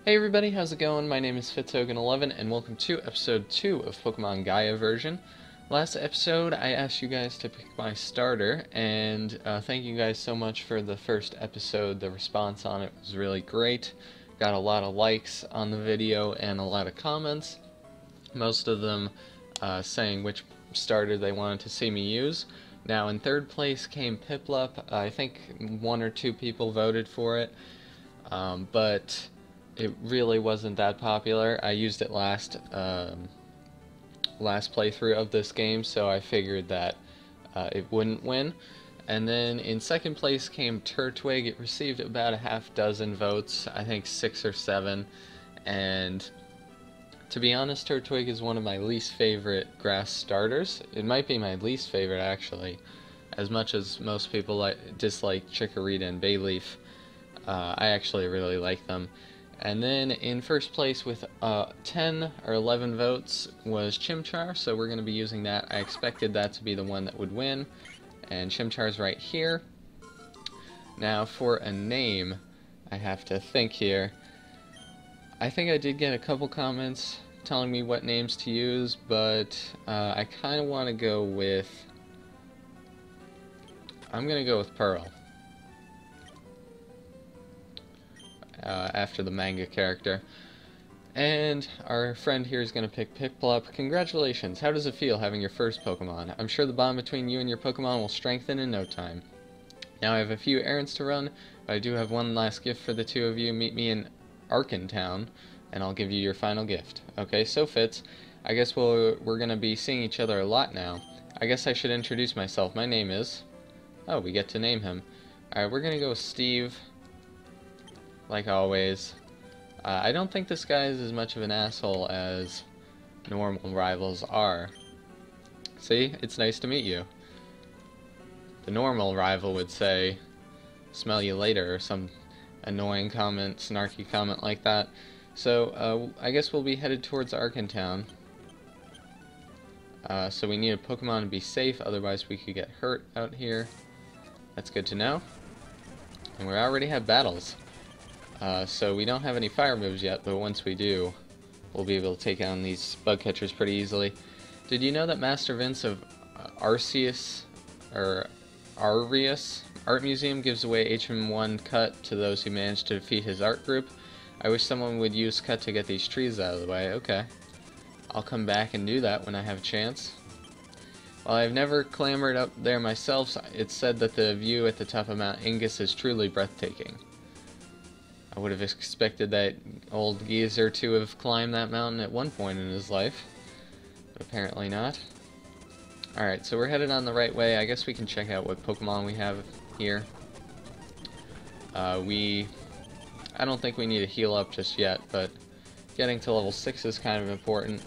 Hey everybody, how's it going? My name is Fitzogan11 and welcome to episode 2 of Pokemon Gaia version. Last episode I asked you guys to pick my starter, and thank you guys so much for the first episode. The response on it was really great. Got a lot of likes on the video and a lot of comments. Most of them saying which starter they wanted to see me use. Now in third place came Piplup. I think one or two people voted for it, but it really wasn't that popular. I used it last playthrough of this game, so I figured that it wouldn't win. And then in second place came Turtwig. It received about a half dozen votes, I think 6 or 7, and to be honest, Turtwig is one of my least favorite grass starters. It might be my least favorite, actually. As much as most people dislike Chikorita and Bayleaf, I actually really like them. And then in first place with 10 or 11 votes was Chimchar, so we're going to be using that. I expected that to be the one that would win, and Chimchar's right here. Now for a name, I have to think here. I think I did get a couple comments telling me what names to use, but I kind of want to go with... I'm going to go with Pearl. After the manga character. And our friend here is going to pick Piplup. Congratulations, how does it feel having your first Pokemon? I'm sure the bond between you and your Pokemon will strengthen in no time. Now I have a few errands to run, but I do have one last gift for the two of you. Meet me in Arkin Town, and I'll give you your final gift. Okay, so Fitz, I guess we're going to be seeing each other a lot now. I guess I should introduce myself. My name is... Oh, we get to name him. Alright, we're going to go with Steve. Like always. I don't think this guy is as much of an asshole as normal rivals are. See? It's nice to meet you. The normal rival would say, smell you later, or some annoying comment, snarky comment like that. So, I guess we'll be headed towards Arkin Town. So we need a Pokemon to be safe, otherwise we could get hurt out here. That's good to know. And we already have battles. So we don't have any fire moves yet, but once we do, we'll be able to take on these bug catchers pretty easily. Did you know that Master Vince of Arceus Art Museum gives away HM1 Cut to those who manage to defeat his art group? I wish someone would use Cut to get these trees out of the way. Okay. I'll come back and do that when I have a chance. While I've never clambered up there myself, it's said that the view at the top of Mount Ingus is truly breathtaking. I would have expected that old geezer to have climbed that mountain at one point in his life, but apparently not. Alright, so we're headed on the right way. I guess we can check out what Pokemon we have here. I don't think we need to heal up just yet, but getting to level 6 is kind of important.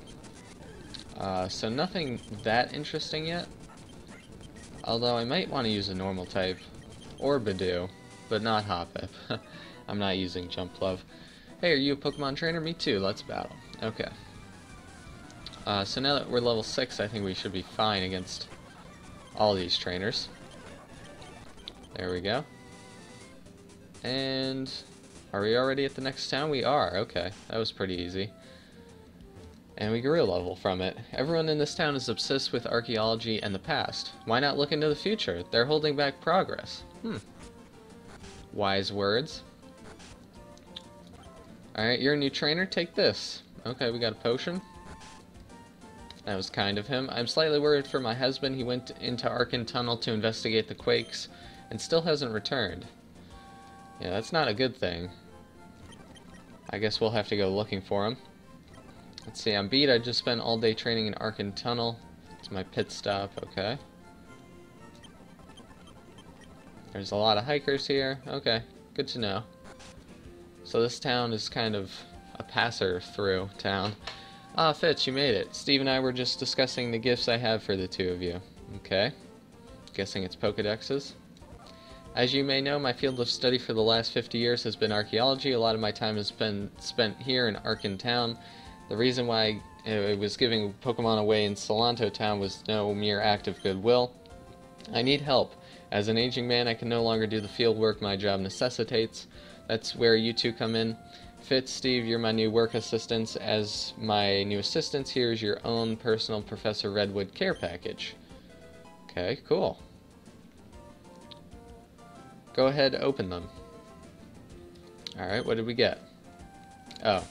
So nothing that interesting yet, although I might want to use a normal type, or Badoo, but not Hoppip. I'm not using Jump Love. Hey, are you a Pokemon trainer? Me too, let's battle. Okay. So now that we're level 6, I think we should be fine against all these trainers. There we go. And are we already at the next town? We are, okay. That was pretty easy. And we grew a level from it. Everyone in this town is obsessed with archaeology and the past. Why not look into the future? They're holding back progress. Wise words. Alright, you're a new trainer? Take this. Okay, we got a potion. That was kind of him. I'm slightly worried for my husband. He went into Arkin Tunnel to investigate the quakes and still hasn't returned. Yeah, that's not a good thing. I guess we'll have to go looking for him. Let's see, I'm beat. I just spent all day training in Arkin Tunnel. It's my pit stop, okay. There's a lot of hikers here. Okay, good to know. So this town is kind of a passer-through town. Ah, Fitz, you made it. Steve and I were just discussing the gifts I have for the two of you. Okay. Guessing it's Pokedexes. As you may know, my field of study for the last 50 years has been archaeology. A lot of my time has been spent here in Arkin Town. The reason why I was giving Pokemon away in Salanto Town was no mere act of goodwill. I need help. As an aging man, I can no longer do the field work my job necessitates. That's where you two come in. Fitz, Steve, you're my new work assistants. As my new assistants, here's your own personal Professor Redwood care package. Okay, cool. Go ahead, open them. Alright, what did we get? Oh.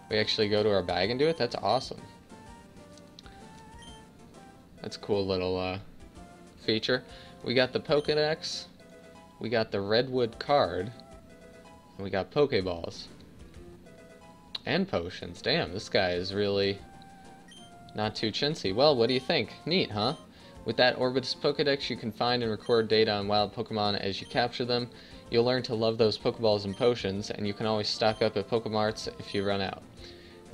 We actually go to our bag and do it? That's awesome. That's a cool little feature. We got the Pokedex. We got the Redwood card. And we got Pokeballs. And potions. Damn, this guy is really not too chintzy. Well, what do you think? Neat, huh? With that Orbitus Pokedex, you can find and record data on wild Pokemon as you capture them. You'll learn to love those Pokeballs and potions, and you can always stock up at Pokemarts if you run out.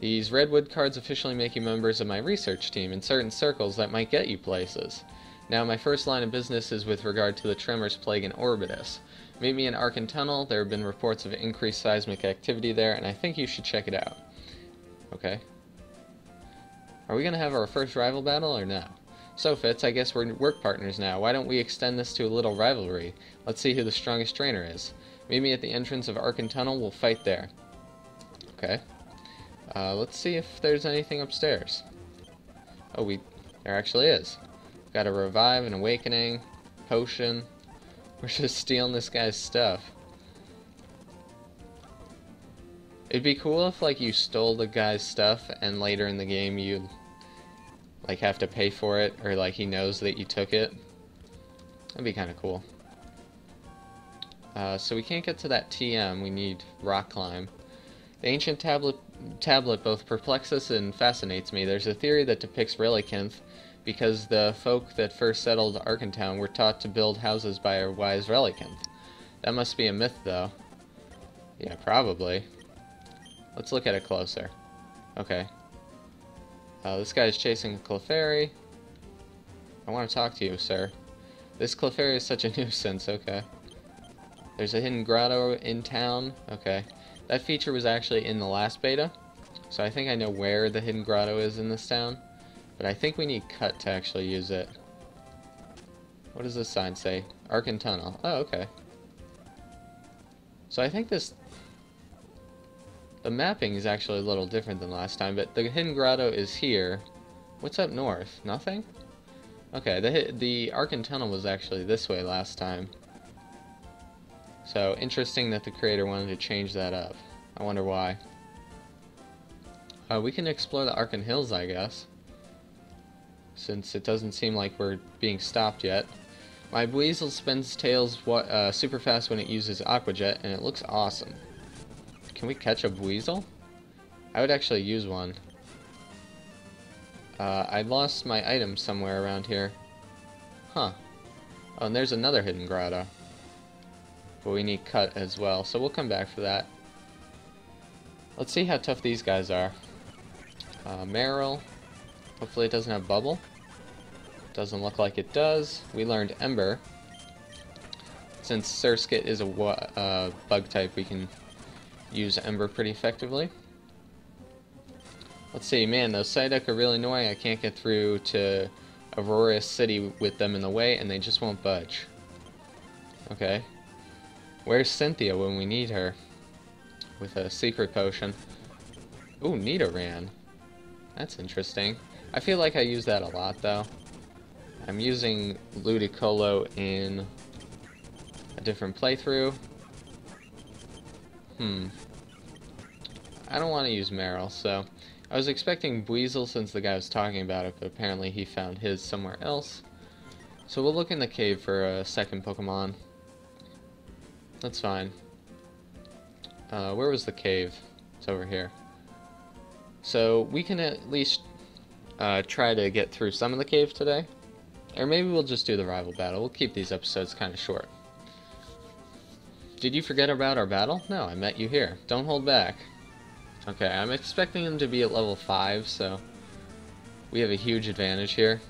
These Redwood cards officially make you members of my research team in certain circles that might get you places. Now, my first line of business is with regard to the Tremors plague in Orbitus. Meet me in Arkin Tunnel. There have been reports of increased seismic activity there, and I think you should check it out. Okay. Are we going to have our first rival battle, or no? So, Fitz, I guess we're work partners now. Why don't we extend this to a little rivalry? Let's see who the strongest trainer is. Meet me at the entrance of Arkin Tunnel. We'll fight there. Okay. Let's see if there's anything upstairs. Oh, there actually is. Got a revive, an awakening, potion. We're just stealing this guy's stuff. It'd be cool if, like, you stole the guy's stuff and later in the game you, like, have to pay for it, or, like, he knows that you took it. That'd be kind of cool. So we can't get to that TM. We need rock climb. The ancient tablet both perplexes and fascinates me. There's a theory that depicts Relicanth because the folk that first settled Arkentown were taught to build houses by a wise Relicanth. That must be a myth, though. Yeah, probably. Let's look at it closer. Okay. This guy's chasing a Clefairy. I want to talk to you, sir. This Clefairy is such a nuisance. Okay. There's a hidden grotto in town. Okay. That feature was actually in the last beta, so I think I know where the hidden grotto is in this town, but I think we need cut to actually use it. What does this sign say? Arkin Tunnel. Oh, okay. So I think the mapping is actually a little different than last time, but the hidden grotto is here. What's up north? Nothing? Okay, the Arkin Tunnel was actually this way last time. So, interesting that the creator wanted to change that up. I wonder why. We can explore the Arkin Hills, I guess. Since it doesn't seem like we're being stopped yet. My Weasel spins tails super fast when it uses Aqua Jet, and it looks awesome. Can we catch a Weasel? I would actually use one. I lost my item somewhere around here. Huh. Oh, and there's another hidden grotto. But we need cut as well, so we'll come back for that. Let's see how tough these guys are. Meryl. Hopefully it doesn't have bubble. Doesn't look like it does. We learned Ember. Since Surskit is a bug type, we can use Ember pretty effectively. Let's see, man, those Psyduck are really annoying. I can't get through to Aurora City with them in the way, and they just won't budge. Okay. Where's Cynthia when we need her? With a secret potion. Ooh, Nidoran. That's interesting. I feel like I use that a lot, though. I'm using Ludicolo in a different playthrough. I don't want to use Meryl, so... I was expecting Weasel since the guy was talking about it, but apparently he found his somewhere else. So we'll look in the cave for a second Pokemon. That's fine. Where was the cave? It's over here. So we can at least try to get through some of the cave today. Or maybe we'll just do the rival battle. We'll keep these episodes kind of short. Did you forget about our battle? No, I met you here. Don't hold back. Okay, I'm expecting him to be at level 5, so we have a huge advantage here.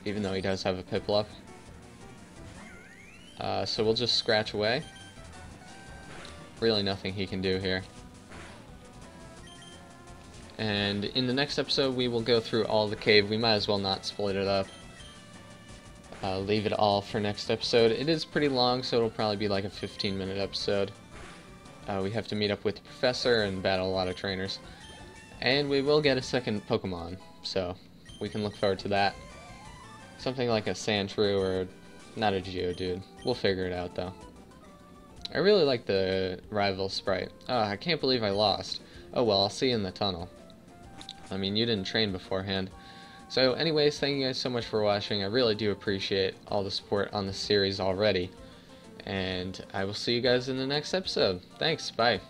Even though he does have a Piplup. So we'll just scratch away. Really nothing he can do here. And in the next episode we will go through all the cave. We might as well not split it up. Leave it all for next episode. It is pretty long, so it'll probably be like a 15-minute episode. we have to meet up with the professor and battle a lot of trainers. And we will get a second Pokemon, so we can look forward to that. Something like a Sandshrew or not a Geodude. We'll figure it out though. I really like the rival sprite. Oh, I can't believe I lost. Oh well, I'll see you in the tunnel. I mean, you didn't train beforehand. So anyways, thank you guys so much for watching. I really do appreciate all the support on this series already. And I will see you guys in the next episode. Thanks, bye.